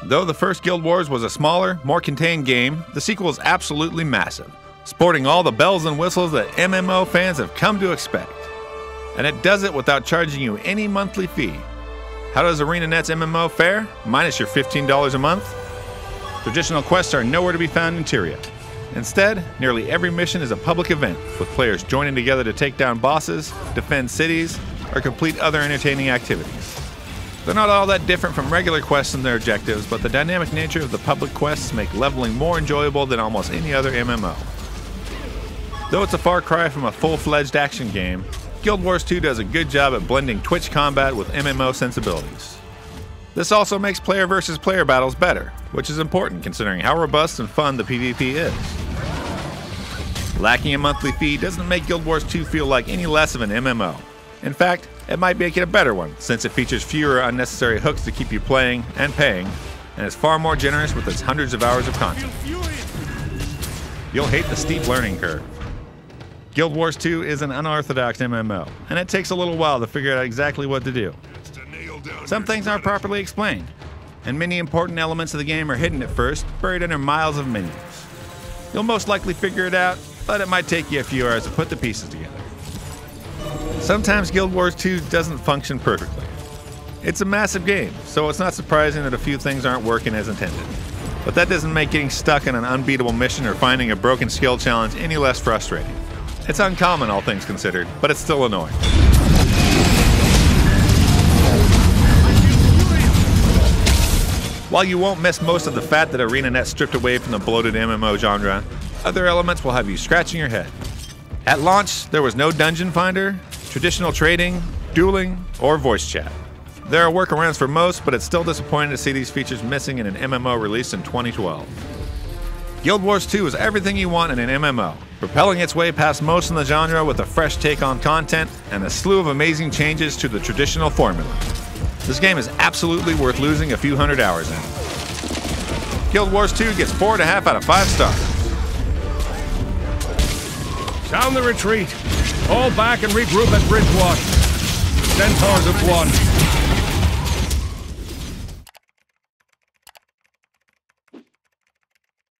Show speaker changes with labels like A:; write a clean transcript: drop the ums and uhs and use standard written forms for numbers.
A: Though the first Guild Wars was a smaller, more contained game, the sequel is absolutely massive, sporting all the bells and whistles that MMO fans have come to expect. And it does it without charging you any monthly fee. How does ArenaNet's MMO fare, minus your $15 a month? Traditional quests are nowhere to be found in Tyria. Instead, nearly every mission is a public event, with players joining together to take down bosses, defend cities, or complete other entertaining activities. They're not all that different from regular quests and their objectives, but the dynamic nature of the public quests make leveling more enjoyable than almost any other MMO. Though it's a far cry from a full-fledged action game, Guild Wars 2 does a good job at blending Twitch combat with MMO sensibilities. This also makes player versus player battles better, which is important considering how robust and fun the PvP is. Lacking a monthly fee doesn't make Guild Wars 2 feel like any less of an MMO. In fact, it might make it a better one, since it features fewer unnecessary hooks to keep you playing and paying, and is far more generous with its hundreds of hours of content. You'll hate the steep learning curve. Guild Wars 2 is an unorthodox MMO, and it takes a little while to figure out exactly what to do. Some things aren't properly explained, and many important elements of the game are hidden at first, buried under miles of menus. You'll most likely figure it out, but it might take you a few hours to put the pieces together. Sometimes Guild Wars 2 doesn't function perfectly. It's a massive game, so it's not surprising that a few things aren't working as intended. But that doesn't make getting stuck in an unbeatable mission or finding a broken skill challenge any less frustrating. It's uncommon, all things considered, but it's still annoying. While you won't miss most of the fat that ArenaNet stripped away from the bloated MMO genre, other elements will have you scratching your head. At launch, there was no dungeon finder, traditional trading, dueling, or voice chat. There are workarounds for most, but it's still disappointing to see these features missing in an MMO released in 2012. Guild Wars 2 is everything you want in an MMO, propelling its way past most in the genre with a fresh take on content and a slew of amazing changes to the traditional formula. This game is absolutely worth losing a few hundred hours in. Guild Wars 2 gets 4.5 out of 5 stars.
B: Sound the retreat. Fall back and regroup at Bridgewater. Centaurs have won.